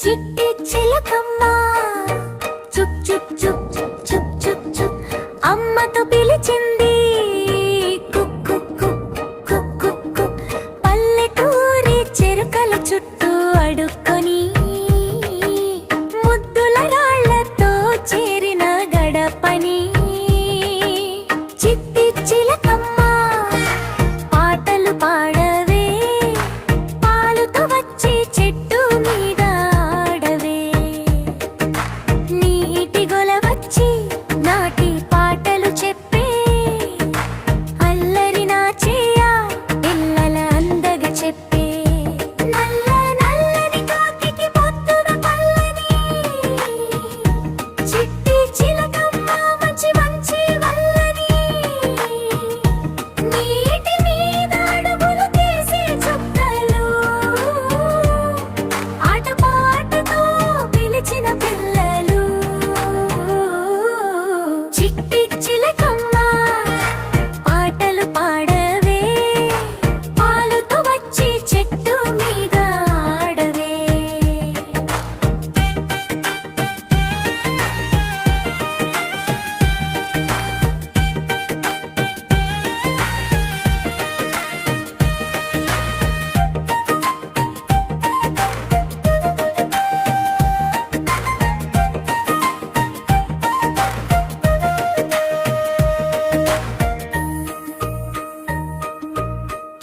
చిట్టి చిలకమ్మ చుక్ చుక్ చుక్ చుక్ చుక్ చుక్ అమ్మతో పిలిచింది cook cook cook cook cook cook పల్లెటూరి చెరుకల చుట్టూ అడుక్కొని ముద్దుల రాళ్లతో చేరిన గడపని చిట్టి చిలకమ్మ పాటలు పాడవే పాలుతో వచ్చి చెట్టు మీద ఆడవే నీటి గొల వచ్చి నాటి పాటలు చెప్పే అల్లరి నా చేయ పిల్లల అందగా చెప్పే నల్ల నల్లని కాకికి పొద్దున పల్లని చిట్టి చిలకమ్మ మంచి మంచి వల్లని నీటి మీద అడుగులు తీసి చుక్కలు ఆటపాటతో పిలిచిన పిల్లలు చిట్టి చిలకమ్మ పాటలు పాడవే పాలుతో వచ్చి చెట్టు మీద ఆడవే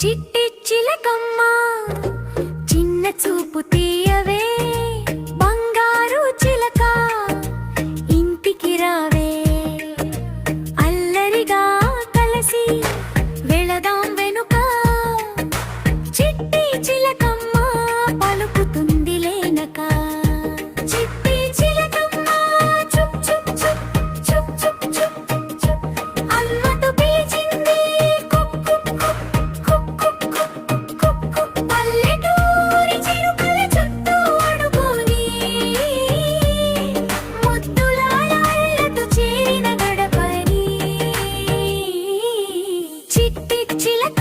చిట్టి చిలకమ్మ చిన్న చూపు తీయవే బంగారు చిలక ఇంటికి రావే అల్లరిగా కలిసి వెళదాం వెనుక చిట్టి చిలకమ్మ పలుకుతుంది లేనక చిట్టి చిలకమ్మ చుక్ చుక్ చుక్ చుక్ చుక్ చుక్ చుక్ అమ్మతో పిలిచింది cook cook cook cook cook cook cook పల్లెటూరి చెరుకల చుట్టూ అడుగుని ముద్దుల రాళ్లతో చేరిన గడపని చిట్టి చిలక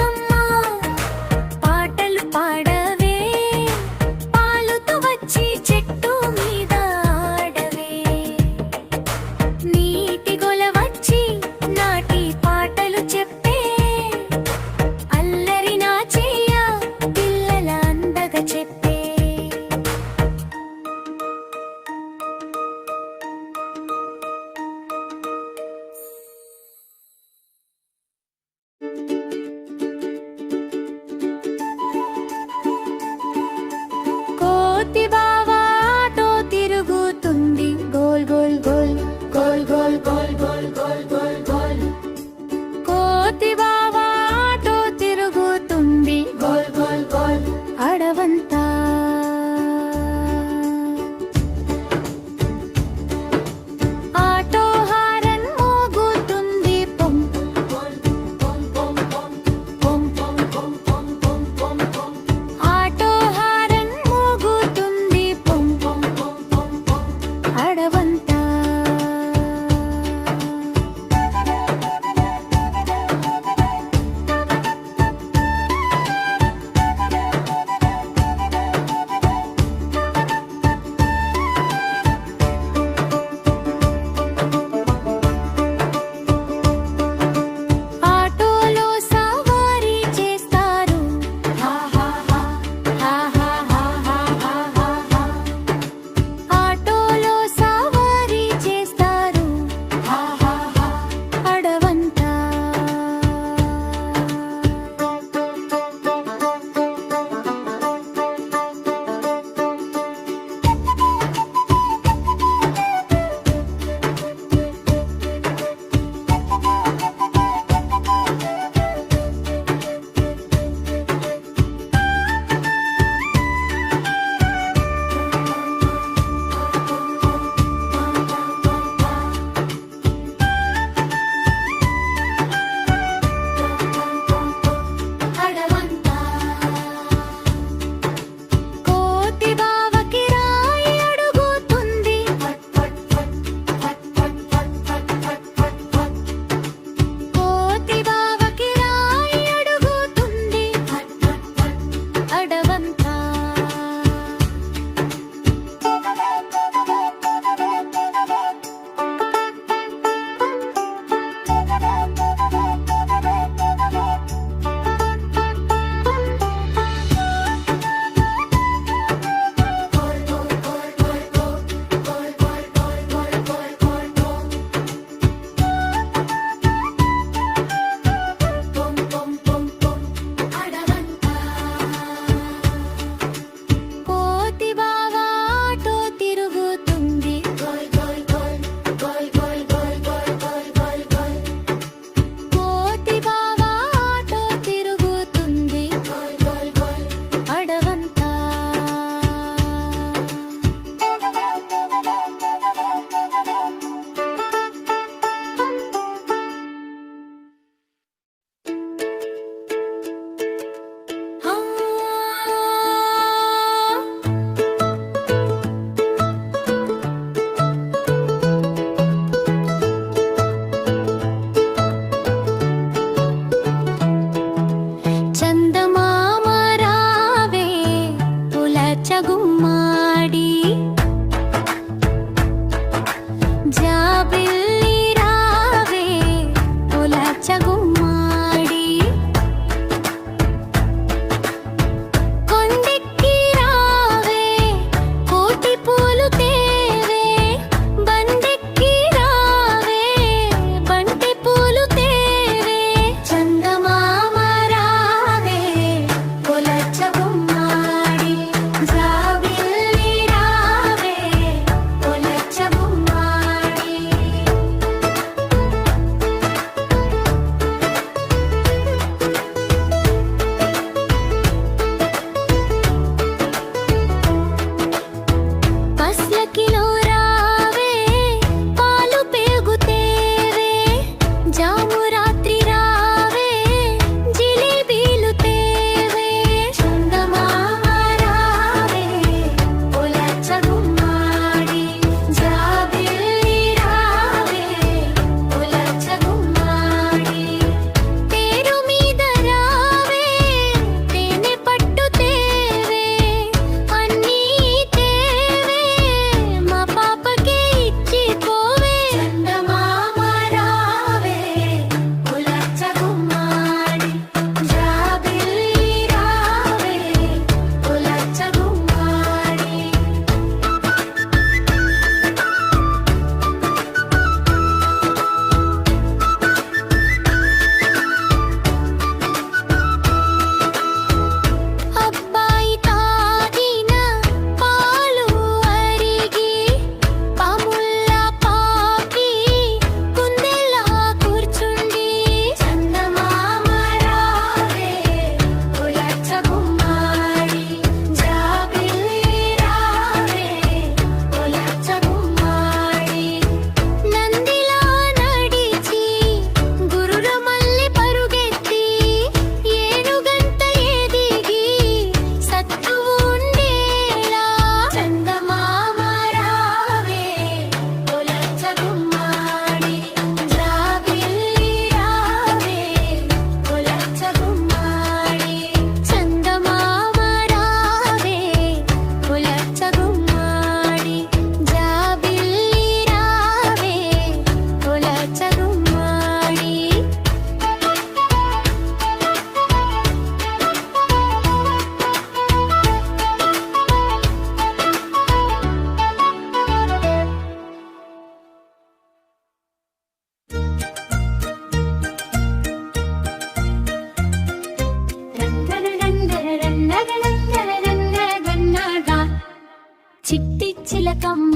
చిట్టి చిలకమ్మ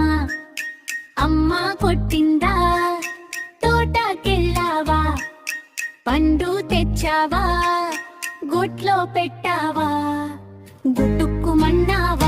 అమ్మ కొట్టిందా తోటకెళ్ళావా పండు తెచ్చావా గొట్లో పెట్టావా గుట్టుక్కుమన్నావా